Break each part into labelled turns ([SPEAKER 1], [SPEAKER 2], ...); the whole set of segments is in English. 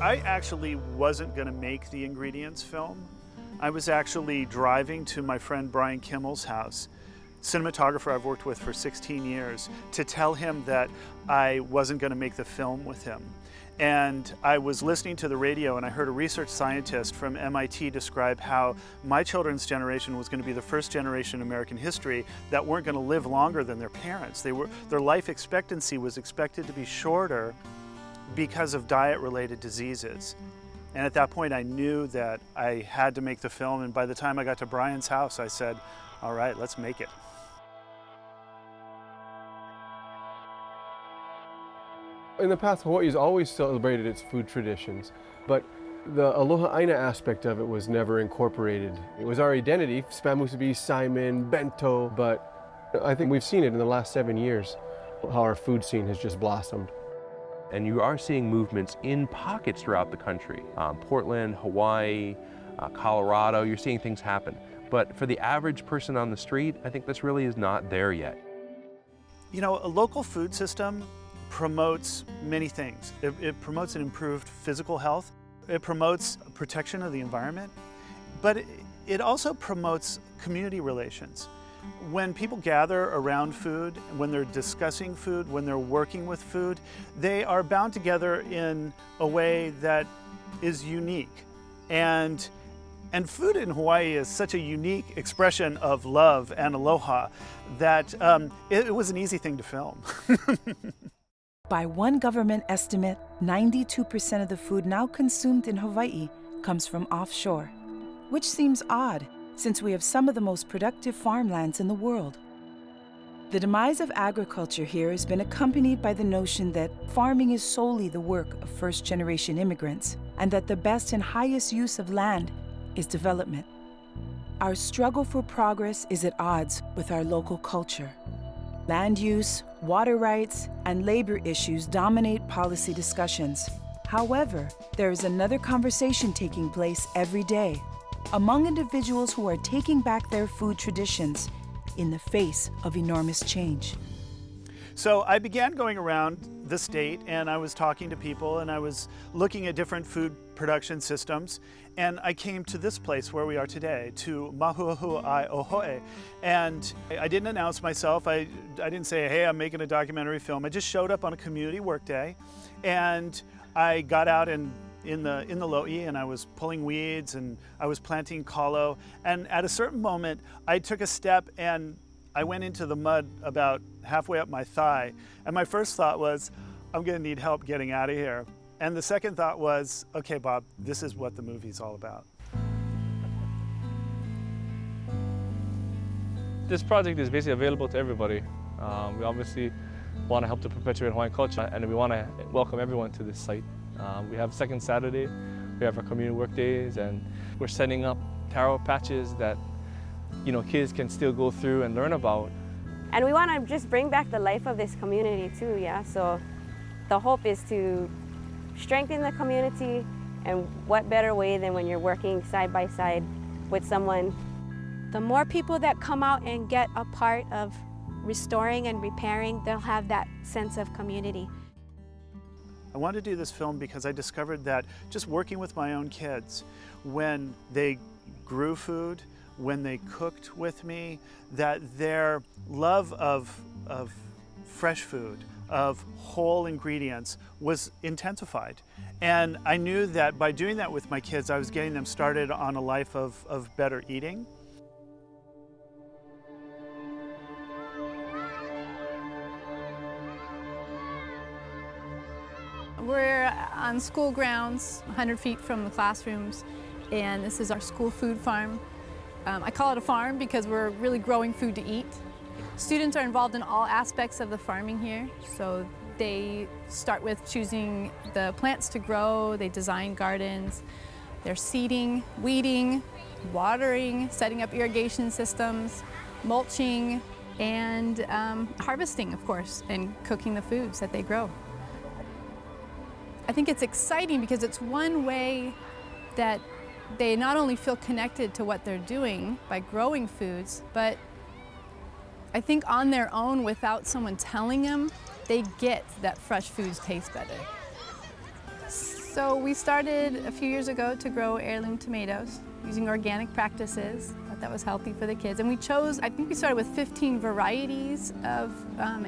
[SPEAKER 1] I actually wasn't going to make the ingredients film. I was actually driving to my friend Brian Kimmel's house, cinematographer I've worked with for 16 years, to tell him that I wasn't going to make the film with him. And I was listening to the radio and I heard a research scientist from MIT describe how my children's generation was going to be the first generation in American history that weren't going to live longer than their parents. Their life expectancy was expected to be shorter because of diet-related diseases. And at that point I knew that I had to make the film, and by the time I got to Brian's house I said, all right, let's make it.
[SPEAKER 2] In the past, Hawaii's always celebrated its food traditions, but the aloha aina aspect of it was never incorporated. It was our identity, spam musubi, saimin, bento, but I think we've seen it in the last 7 years, how our food scene has just blossomed.
[SPEAKER 3] And you are seeing movements in pockets throughout the country. Portland, Hawaii, Colorado, you're seeing things happen. But for the average person on the street, I think this really is not there yet.
[SPEAKER 1] You know, a local food system promotes many things. It promotes an improved physical health. It promotes protection of the environment. But it also promotes community relations. When people gather around food, when they're discussing food, when they're working with food, they are bound together in a way that is unique. And food in Hawaii is such a unique expression of love and aloha that it was an easy thing to film.
[SPEAKER 4] By one government estimate, 92% of the food now consumed in Hawaii comes from offshore, which seems odd since we have some of the most productive farmlands in the world. The demise of agriculture here has been accompanied by the notion that farming is solely the work of first-generation immigrants, and that the best and highest use of land is development. Our struggle for progress is at odds with our local culture. Land use, water rights, and labor issues dominate policy discussions. However, there is another conversation taking place every day among individuals who are taking back their food traditions in the face of enormous change.
[SPEAKER 1] So I began going around the state and I was talking to people and I was looking at different food production systems, and I came to this place where we are today, to Mahuahuai-Ohoi. And I didn't announce myself. I didn't say, hey, I'm making a documentary film. I just showed up on a community work day and I got out in the lo'i and I was pulling weeds and I was planting kalo, and at a certain moment I took a step and I went into the mud about halfway up my thigh, and my first thought was, I'm gonna need help getting out of here. And the second thought was, okay, Bob, this is what the movie's all about.
[SPEAKER 5] This project is basically available to everybody. We obviously want to help to perpetuate Hawaiian culture, and we want to welcome everyone to this site. We have second Saturday, we have our community work days, and we're setting up taro patches that kids can still go through and learn about.
[SPEAKER 6] And we want to just bring back the life of this community too, yeah? So the hope is to strengthen the community, and what better way than when you're working side by side with someone.
[SPEAKER 7] The more people that come out and get a part of restoring and repairing, they'll have that sense of community.
[SPEAKER 1] I wanted to do this film because I discovered that just working with my own kids, when they grew food, when they cooked with me, that their love of fresh food, of whole ingredients, was intensified. And I knew that by doing that with my kids, I was getting them started on a life of better eating.
[SPEAKER 8] We're on school grounds, 100 feet from the classrooms, and this is our school food farm. I call it a farm because we're really growing food to eat. Students are involved in all aspects of the farming here, so they start with choosing the plants to grow, they design gardens, they're seeding, weeding, watering, setting up irrigation systems, mulching, and harvesting, of course, and cooking the foods that they grow. I think it's exciting because it's one way that they not only feel connected to what they're doing by growing foods, but I think on their own, without someone telling them, they get that fresh foods taste better. So we started a few years ago to grow heirloom tomatoes using organic practices. Thought that was healthy for the kids. And we chose, I think we started with 15 varieties of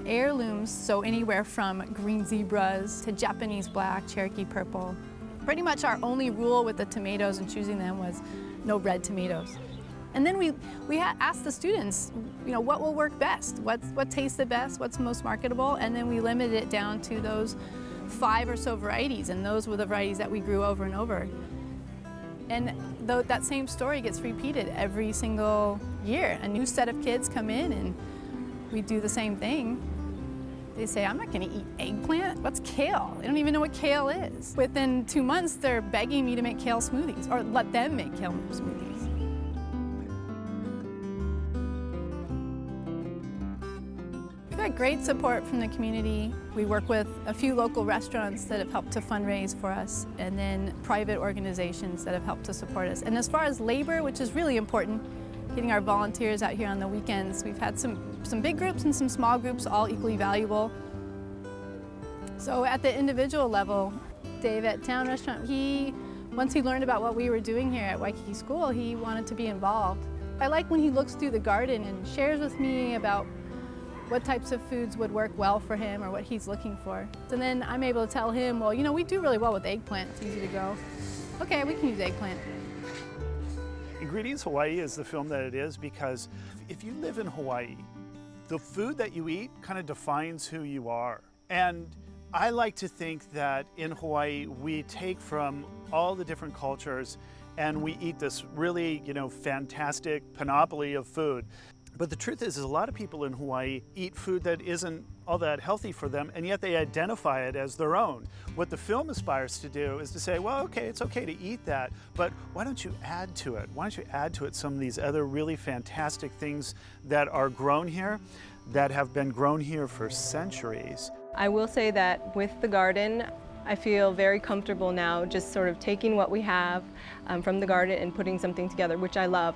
[SPEAKER 8] heirlooms, so anywhere from green zebras to Japanese black, Cherokee purple. Pretty much our only rule with the tomatoes and choosing them was no red tomatoes. And then we asked the students, what will work best? What tastes the best? What's most marketable? And then we limited it down to those 5 or so varieties, and those were the varieties that we grew over and over. And that same story gets repeated every single year. A new set of kids come in and we do the same thing. They say, I'm not gonna eat eggplant. What's kale? They don't even know what kale is. Within 2 months, they're begging me to make kale smoothies or let them make kale smoothies. We've got great support from the community. We work with a few local restaurants that have helped to fundraise for us, and then private organizations that have helped to support us. And as far as labor, which is really important, getting our volunteers out here on the weekends, we've had some big groups and some small groups, all equally valuable. So at the individual level, Dave at Town Restaurant, once he learned about what we were doing here at Waikiki School, he wanted to be involved. I like when he looks through the garden and shares with me about what types of foods would work well for him or what he's looking for. And then I'm able to tell him, well, we do really well with eggplant. It's easy to go, okay, we can use eggplant.
[SPEAKER 1] Ingredients Hawaii is the film that it is because if you live in Hawaii, the food that you eat kind of defines who you are. And I like to think that in Hawaii, we take from all the different cultures and we eat this really, fantastic panoply of food. But the truth is a lot of people in Hawaii eat food that isn't all that healthy for them, and yet they identify it as their own. What the film aspires to do is to say, well, okay, it's okay to eat that, but why don't you add to it? Why don't you add to it some of these other really fantastic things that are grown here, that have been grown here for centuries?
[SPEAKER 9] I will say that with the garden, I feel very comfortable now just sort of taking what we have from the garden and putting something together, which I love.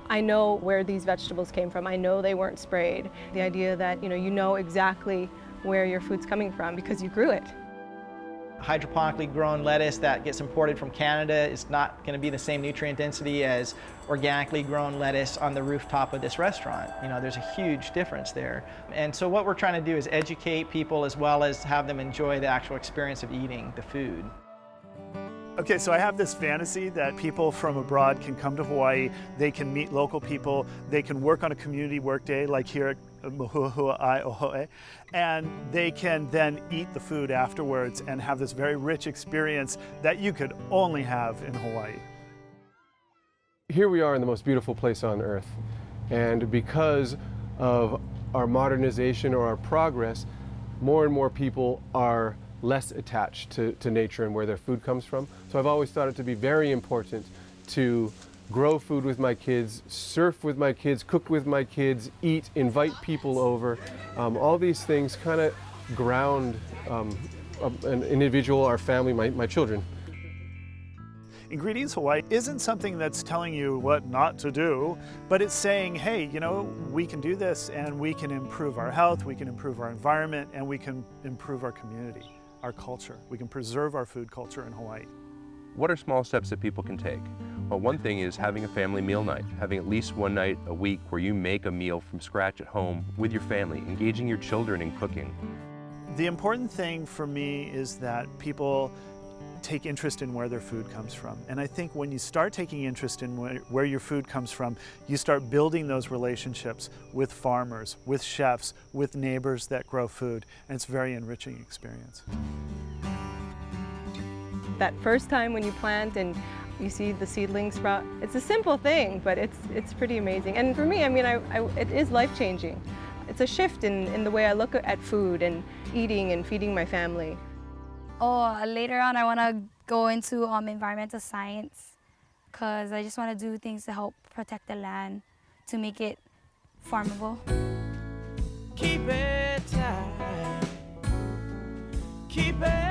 [SPEAKER 9] I know where these vegetables came from. I know they weren't sprayed. The idea that you know exactly where your food's coming from because you grew it.
[SPEAKER 10] Hydroponically grown lettuce that gets imported from Canada is not going to be the same nutrient density as organically grown lettuce on the rooftop of this restaurant. There's a huge difference there. And so what we're trying to do is educate people as well as have them enjoy the actual experience of eating the food.
[SPEAKER 1] Okay, so I have this fantasy that people from abroad can come to Hawaii, they can meet local people, they can work on a community work day like here at Mahuahua'i, and they can then eat the food afterwards and have this very rich experience that you could only have in Hawaii.
[SPEAKER 2] Here we are in the most beautiful place on earth, and because of our modernization or our progress, more and more people are less attached to nature and where their food comes from. So I've always thought it to be very important to grow food with my kids, surf with my kids, cook with my kids, eat, invite people over. All these things kind of ground an individual, our family, my children.
[SPEAKER 1] Ingredients Hawaii isn't something that's telling you what not to do, but it's saying, hey, we can do this and we can improve our health, we can improve our environment, and we can improve our community, our culture. We can preserve our food culture in Hawaii.
[SPEAKER 3] What are small steps that people can take? Well, one thing is having a family meal night, having at least one night a week where you make a meal from scratch at home with your family, engaging your children in cooking.
[SPEAKER 1] The important thing for me is that people take interest in where their food comes from. And I think when you start taking interest in where your food comes from, you start building those relationships with farmers, with chefs, with neighbors that grow food, and it's a very enriching experience.
[SPEAKER 9] That first time when you plant and you see the seedlings sprout, it's a simple thing, but it's pretty amazing. And for me, it is life-changing. It's a shift in the way I look at food and eating and feeding my family.
[SPEAKER 11] Later on, I want to go into environmental science because I just want to do things to help protect the land, to make it farmable.
[SPEAKER 12] Keep it tight. Keep it